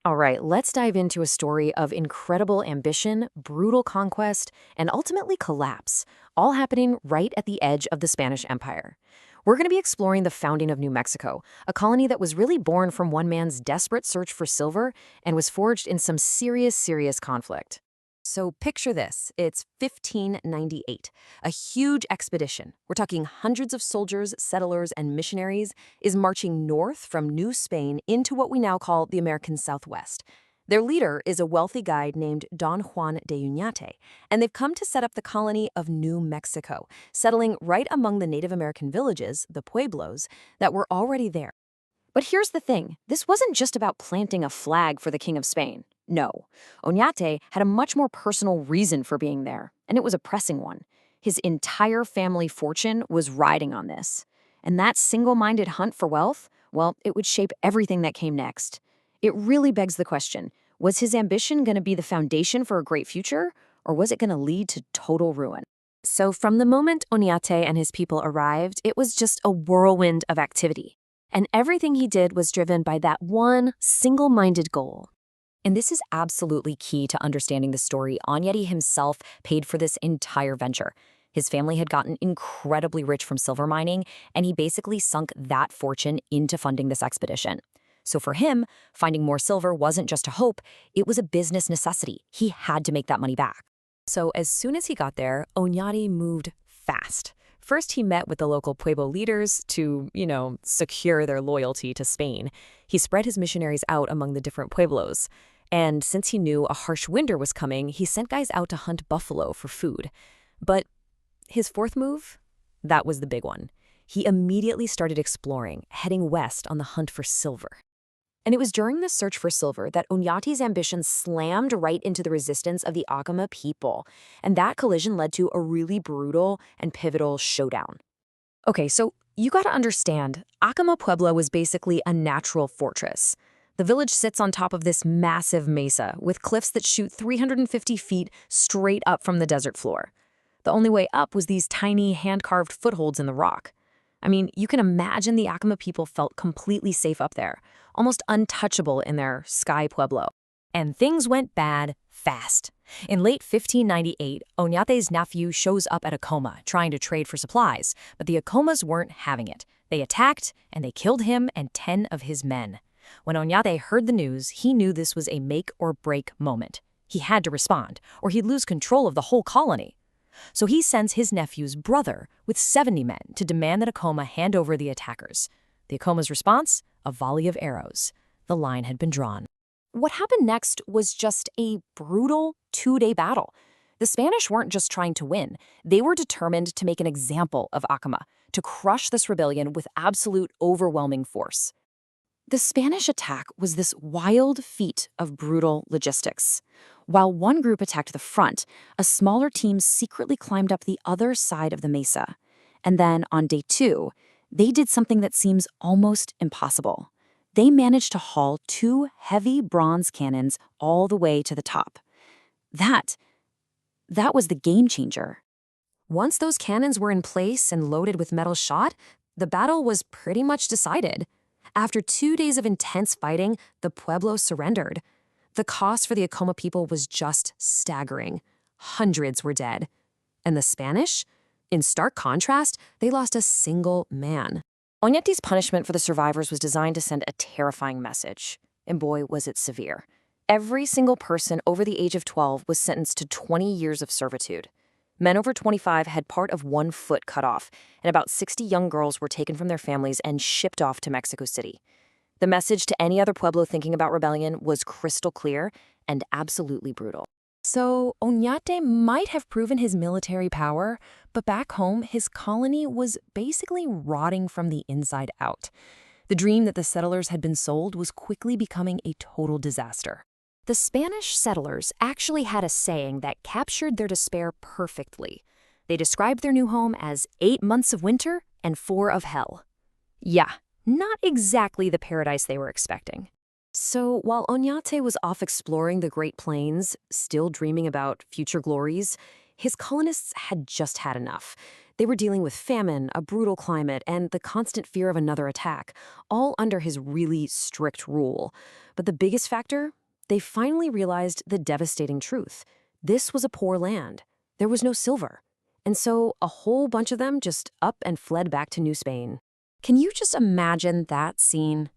All right, let's dive into a story of incredible ambition, brutal conquest, and ultimately collapse, all happening right at the edge of the Spanish Empire. We're going to be exploring the founding of New Mexico, a colony that was really born from one man's desperate search for silver and was forged in some serious conflict. So picture this. It's 1598, a huge expedition. We're talking hundreds of soldiers, settlers, and missionaries is marching north from New Spain into what we now call the American Southwest. Their leader is a wealthy guide named Don Juan de Uñate, and they've come to set up the colony of New Mexico, settling right among the Native American villages, the Pueblos, that were already there. But here's the thing, this wasn't just about planting a flag for the King of Spain. No, Oñate had a much more personal reason for being there, and it was a pressing one. His entire family fortune was riding on this. And that single-minded hunt for wealth, well, it would shape everything that came next. It really begs the question, was his ambition going to be the foundation for a great future, or was it going to lead to total ruin? So from the moment Oñate and his people arrived, it was just a whirlwind of activity. And everything he did was driven by that one single-minded goal. And this is absolutely key to understanding the story. Oñate himself paid for this entire venture. His family had gotten incredibly rich from silver mining, and he basically sunk that fortune into funding this expedition. So for him, finding more silver wasn't just a hope, it was a business necessity. He had to make that money back. So as soon as he got there, Oñate moved fast. First, he met with the local Pueblo leaders to, secure their loyalty to Spain. He spread his missionaries out among the different pueblos. And since he knew a harsh winter was coming, he sent guys out to hunt buffalo for food. But his fourth move, that was the big one. He immediately started exploring, heading west on the hunt for silver. And it was during this search for silver that Oñate's ambition slammed right into the resistance of the Acoma people. And that collision led to a really brutal and pivotal showdown. Okay, so you gotta understand, Acoma Pueblo was basically a natural fortress. The village sits on top of this massive mesa with cliffs that shoot 350 feet straight up from the desert floor. The only way up was these tiny hand-carved footholds in the rock. I mean, you can imagine the Acoma people felt completely safe up there, almost untouchable in their Sky Pueblo. And things went bad fast. In late 1598, Oñate's nephew shows up at Acoma trying to trade for supplies, but the Acomas weren't having it. They attacked, and they killed him and 10 of his men. When Oñate heard the news, he knew this was a make-or-break moment. He had to respond, or he'd lose control of the whole colony. So he sends his nephew's brother with 70 men to demand that Acoma hand over the attackers. The Acoma's response? A volley of arrows. The line had been drawn. What happened next was just a brutal 2-day battle. The Spanish weren't just trying to win. They were determined to make an example of Acoma, to crush this rebellion with absolute overwhelming force. The Spanish attack was this wild feat of brutal logistics. While one group attacked the front, a smaller team secretly climbed up the other side of the mesa. And then on day 2, they did something that seems almost impossible. They managed to haul 2 heavy bronze cannons all the way to the top. That was the game changer. Once those cannons were in place and loaded with metal shot, the battle was pretty much decided. After 2 days of intense fighting, the Pueblo surrendered. The cost for the Acoma people was just staggering. Hundreds were dead. And the Spanish? In stark contrast, they lost a single man. Oñate's punishment for the survivors was designed to send a terrifying message. And boy, was it severe. Every single person over the age of 12 was sentenced to 20 years of servitude. Men over 25 had part of one foot cut off, and about 60 young girls were taken from their families and shipped off to Mexico City. The message to any other Pueblo thinking about rebellion was crystal clear and absolutely brutal. So Oñate might have proven his military power, but back home, his colony was basically rotting from the inside out. The dream that the settlers had been sold was quickly becoming a total disaster. The Spanish settlers actually had a saying that captured their despair perfectly. They described their new home as 8 months of winter and 4 of hell. Yeah, not exactly the paradise they were expecting. So while Oñate was off exploring the Great Plains, still dreaming about future glories, his colonists had just had enough. They were dealing with famine, a brutal climate, and the constant fear of another attack, all under his really strict rule. But the biggest factor? They finally realized the devastating truth. This was a poor land. There was no silver. And so a whole bunch of them just up and fled back to New Spain. Can you just imagine that scene?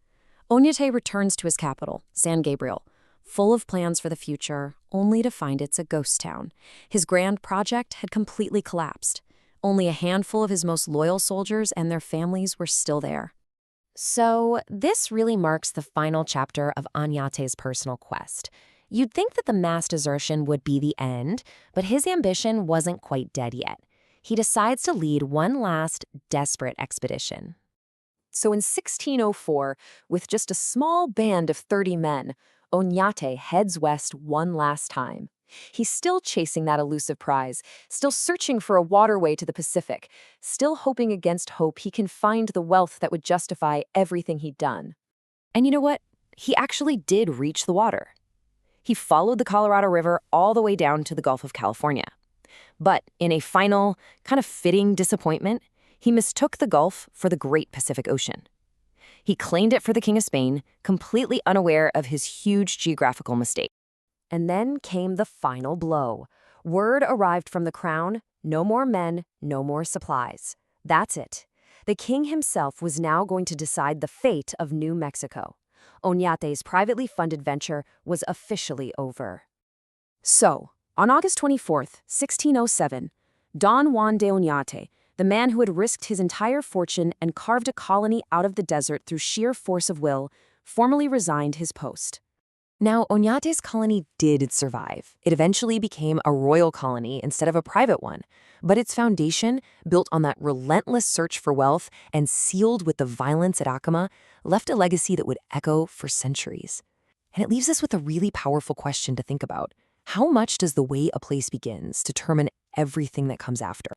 Oñate returns to his capital, San Gabriel, full of plans for the future, only to find it's a ghost town. His grand project had completely collapsed. Only a handful of his most loyal soldiers and their families were still there. So this really marks the final chapter of Oñate's personal quest. You'd think that the mass desertion would be the end, but his ambition wasn't quite dead yet. He decides to lead one last, desperate expedition. So in 1604, with just a small band of 30 men, Oñate heads west one last time. He's still chasing that elusive prize, still searching for a waterway to the Pacific, still hoping against hope he can find the wealth that would justify everything he'd done. And you know what? He actually did reach the water. He followed the Colorado River all the way down to the Gulf of California. But in a final, kind of fitting disappointment, he mistook the Gulf for the Great Pacific Ocean. He claimed it for the King of Spain, completely unaware of his huge geographical mistake. And then came the final blow. Word arrived from the crown, no more men, no more supplies. That's it. The king himself was now going to decide the fate of New Mexico. Oñate's privately funded venture was officially over. So, on August 24th, 1607, Don Juan de Oñate, the man who had risked his entire fortune and carved a colony out of the desert through sheer force of will, formally resigned his post. Now, Oñate's colony did survive. It eventually became a royal colony instead of a private one. But its foundation, built on that relentless search for wealth and sealed with the violence at Acoma, left a legacy that would echo for centuries. And it leaves us with a really powerful question to think about. How much does the way a place begins determine everything that comes after?